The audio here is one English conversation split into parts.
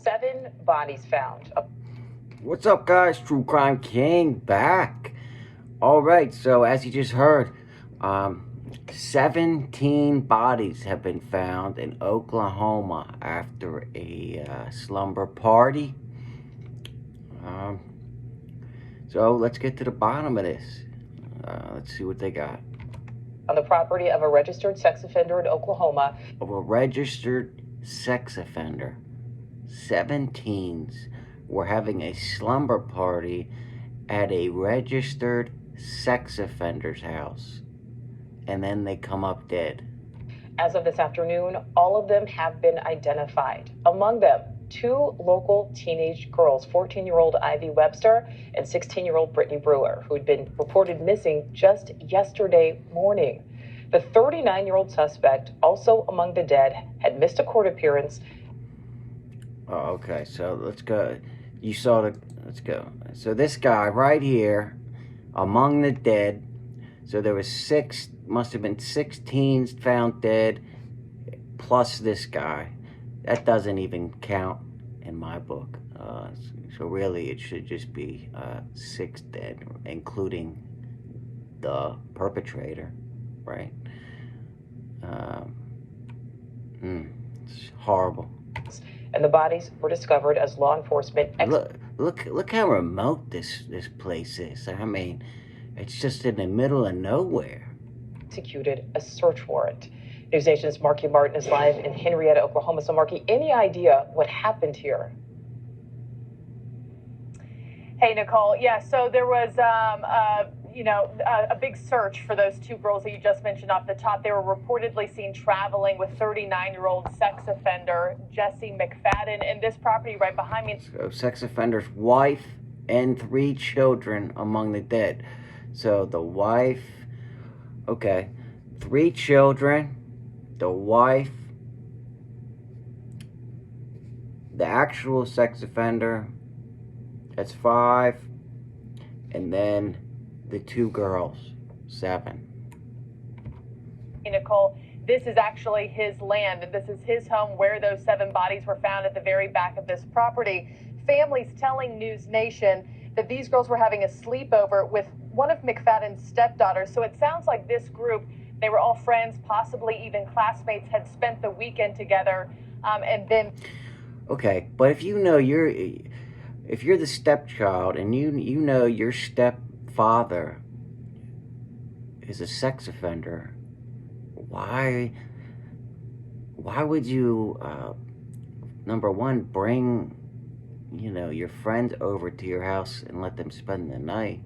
7 bodies found. What's up, guys? True Crime King back. All right, so as you just heard, 17 bodies have been found in Oklahoma after a slumber party. So let's get to the bottom of this. Let's see what they got. On the property of a registered sex offender in Oklahoma. Of a registered sex offender. 17s were having a slumber party at a registered sex offender's house. And then they come up dead. As of this afternoon, all of them have been identified. Among them, 2 local teenage girls, 14-year-old Ivy Webster and 16-year-old Brittany Brewer, who had been reported missing just yesterday morning. The 39-year-old suspect, also among the dead, had missed a court appearance. Oh, okay, so let's go. You saw the, let's go. So this guy right here, among the dead, so there was must have been 6 teens found dead, plus this guy. That doesn't even count in my book. So really it should just be 6 dead, including the perpetrator, right? It's horrible. And the bodies were discovered as law enforcement. Look how remote this place is. I mean, it's just in the middle of nowhere. Executed a search warrant. News Nation's Marky Martin is live in Henrietta, Oklahoma. So, Marky, any idea what happened here? Hey, Nicole. Yeah, so there was, a big search for those 2 girls that you just mentioned off the top. They were reportedly seen traveling with 39-year-old sex offender Jesse McFadden in this property right behind me. So, sex offender's wife and 3 children among the dead. So the wife, okay, 3 children, the wife, the actual sex offender, that's 5, and then the 2 girls, 7. Nicole, this is actually his land, and this is his home where those 7 bodies were found at the very back of this property. Families telling News Nation that these girls were having a sleepover with one of McFadden's stepdaughters. So it sounds like this group, they were all friends, possibly even classmates, had spent the weekend together, and then... Okay, but if you know if you're the stepchild and you know your stepfather is a sex offender, why would you, number one, bring, your friends over to your house and let them spend the night?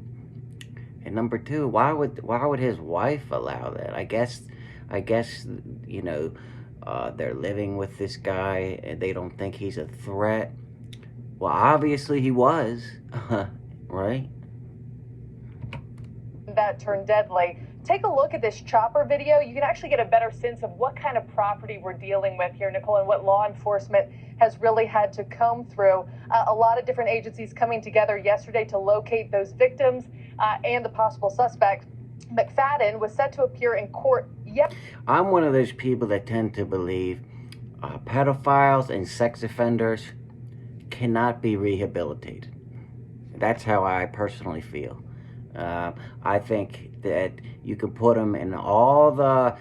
And number 2, why would his wife allow that? I guess, they're living with this guy and they don't think he's a threat. Well, obviously he was, right? That turned deadly. Take a look at this chopper video. You can actually get a better sense of what kind of property we're dealing with here, Nicole, and what law enforcement has really had to comb through. A lot of different agencies coming together yesterday to locate those victims and the possible suspect. McFadden was set to appear in court. I'm one of those people that tend to believe pedophiles and sex offenders cannot be rehabilitated. That's how I personally feel. I think that you can put them in all the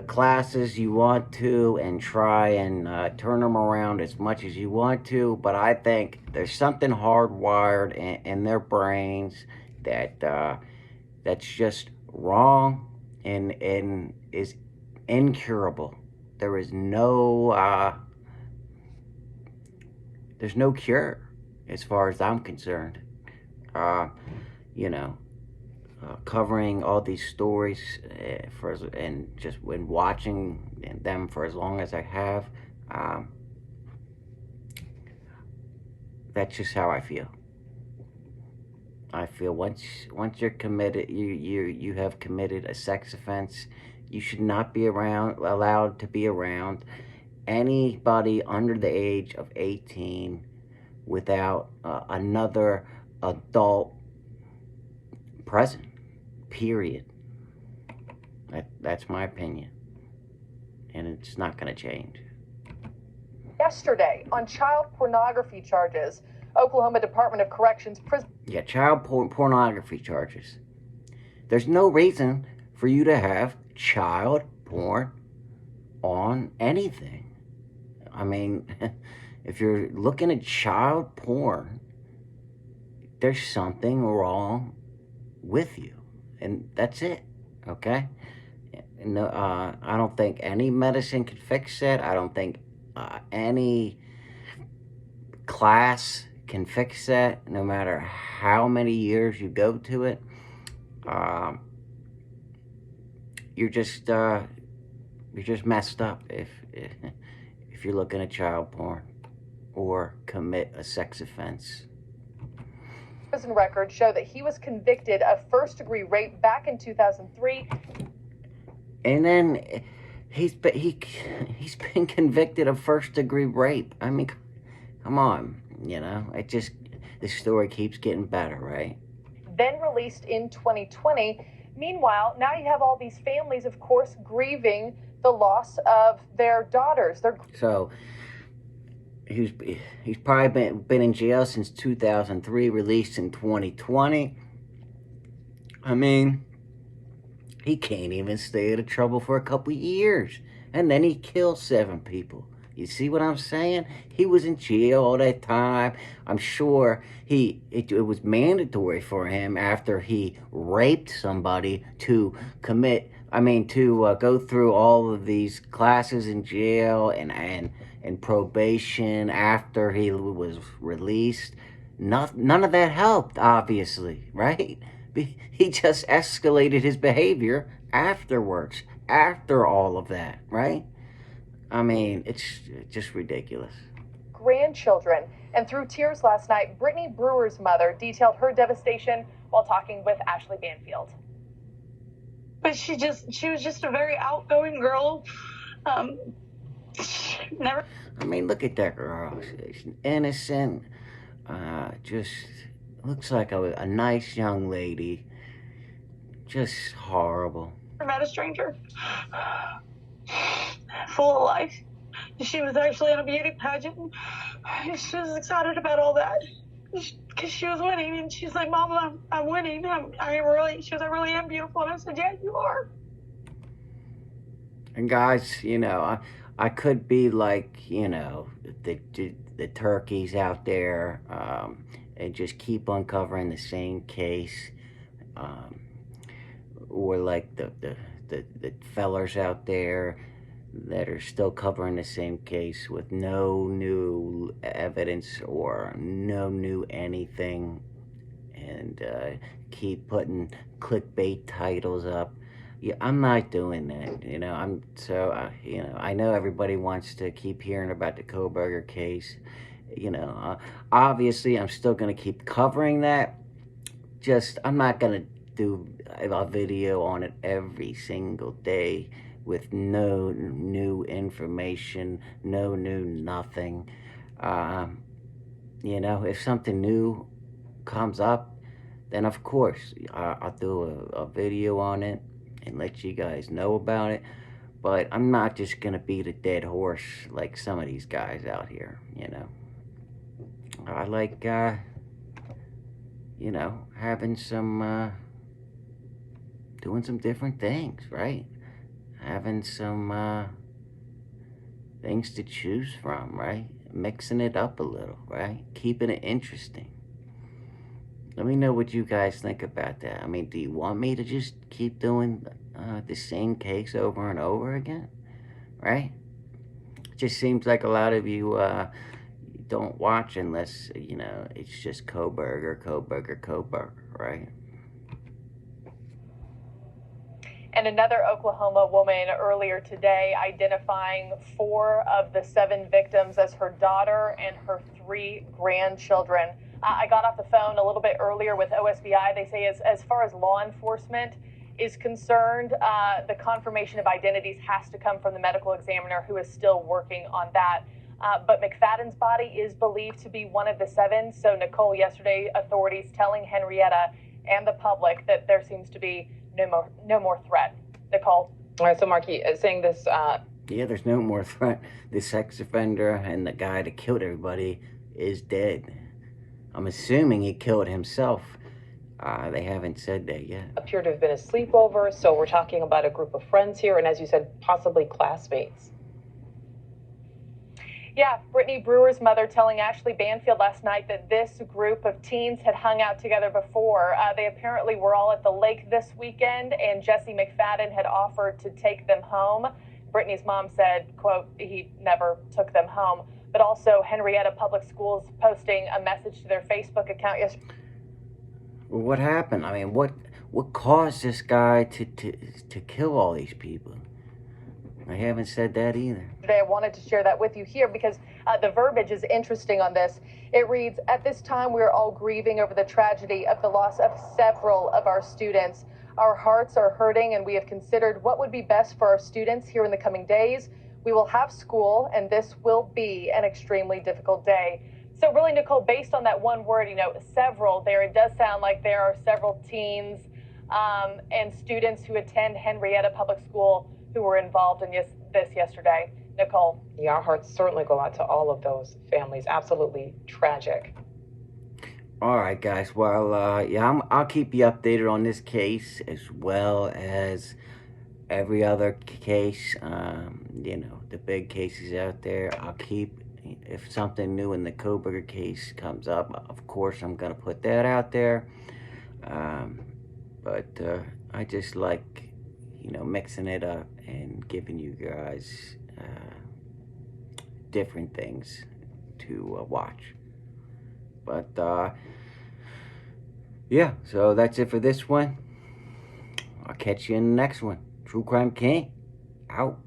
classes you want to and try and turn them around as much as you want to, but I think there's something hardwired in their brains that that's just wrong and is incurable. There is no there's no cure as far as I'm concerned. Covering all these stories and just when watching them for as long as I have, that's just how I feel. I feel once you're committed, you have committed a sex offense, you should not be allowed to be around anybody under the age of 18 without another adult present, period. That's my opinion, and it's not going to change. yesterday on child pornography charges. Oklahoma Department of Corrections prison. Yeah, child pornography charges. There's no reason for you to have child porn on anything. I mean, if you're looking at child porn, there's something wrong with you. And that's it, okay? No, I don't think any medicine can fix it. I don't think any class can fix that, no matter how many years you go to it. You're just messed up if you're looking at child porn or commit a sex offense. Prison records show that he was convicted of first-degree rape back in 2003. And then he's been convicted of first-degree rape. I mean, come on, you know. This story keeps getting better, right? Then released in 2020. Meanwhile, now you have all these families, of course, grieving the loss of their daughters. So he's probably been in jail since 2003, released in 2020. I mean, he can't even stay out of trouble for a couple years, and then he killed 7 people. You see what I'm saying? He was in jail all that time. I'm sure it was mandatory for him after he raped somebody to go through all of these classes in jail and probation after he was released. None of that helped, obviously, right? He just escalated his behavior afterwards, after all of that, right? I mean, it's just ridiculous. Grandchildren. And through tears last night, Brittany Brewer's mother detailed her devastation while talking with Ashley Banfield. But she was just a very outgoing girl. Never. I mean, look at that girl. She's innocent. Just looks like a nice young lady. Just horrible. Met a stranger. Full of life. She was actually in a beauty pageant. She was excited about all that because she was winning, and she's like, "Mom, I'm winning. She was, I really am beautiful." And I said, "Yeah, you are." And guys, you know, I could be like, you know, the turkeys out there, and just keep uncovering the same case, or like the fellers out there that are still covering the same case with no new evidence or no new anything, and keep putting clickbait titles up. Yeah, I'm not doing that, you know. You know, I know everybody wants to keep hearing about the Kohberger case. You know, obviously I'm still going to keep covering that. Just, I'm not going to do a video on it every single day with no new information, no new nothing. You know, if something new comes up, then of course I'll do a video on it and let you guys know about it. But I'm not just gonna beat a dead horse like some of these guys out here, you know. I like, you know, having some, doing some different things, right? Having some things to choose from, right? Mixing it up a little, right? Keeping it interesting. Let me know what you guys think about that. I mean, do you want me to just keep doing the same case over and over again, right? It just seems like a lot of you don't watch unless, you know, it's just Kohberger, right? And another Oklahoma woman earlier today identifying 4 of the 7 victims as her daughter and her 3 grandchildren. I got off the phone a little bit earlier with OSBI. They say as far as law enforcement is concerned, the confirmation of identities has to come from the medical examiner, who is still working on that. But McFadden's body is believed to be one of the 7. So, Nicole, yesterday, authorities telling Henrietta and the public that there seems to be no more threat. Nicole? All right, so Marky, saying this Yeah, there's no more threat. The sex offender and the guy that killed everybody is dead. I'm assuming he killed himself. They haven't said that yet. Appear to have been a sleepover, so we're talking about a group of friends here, and as you said, possibly classmates. Yeah, Brittany Brewer's mother telling Ashley Banfield last night that this group of teens had hung out together before. They apparently were all at the lake this weekend, and Jesse McFadden had offered to take them home. Brittany's mom said, quote, he never took them home. But also Henrietta Public Schools posting a message to their Facebook account yesterday. Well, what happened? I mean, what caused this guy to kill all these people? I haven't said that either. Today, I wanted to share that with you here because the verbiage is interesting on this. It reads, at this time, we are all grieving over the tragedy of the loss of several of our students. Our hearts are hurting, and we have considered what would be best for our students here in the coming days. We will have school, and this will be an extremely difficult day. So really, Nicole, based on that one word, several there, it does sound like there are several teens and students who attend Henrietta Public School who were involved in this yesterday. Nicole. Yeah, our hearts certainly go out to all of those families. Absolutely tragic. All right, guys. Well, yeah, I'll keep you updated on this case as well as every other case. The big cases out there. I'll keep, if something new in the Koberger case comes up, of course, I'm going to put that out there. But I just like, mixing it up and giving you guys different things to watch. But yeah, so that's it for this one. I'll catch you in the next one. True Crime King, out.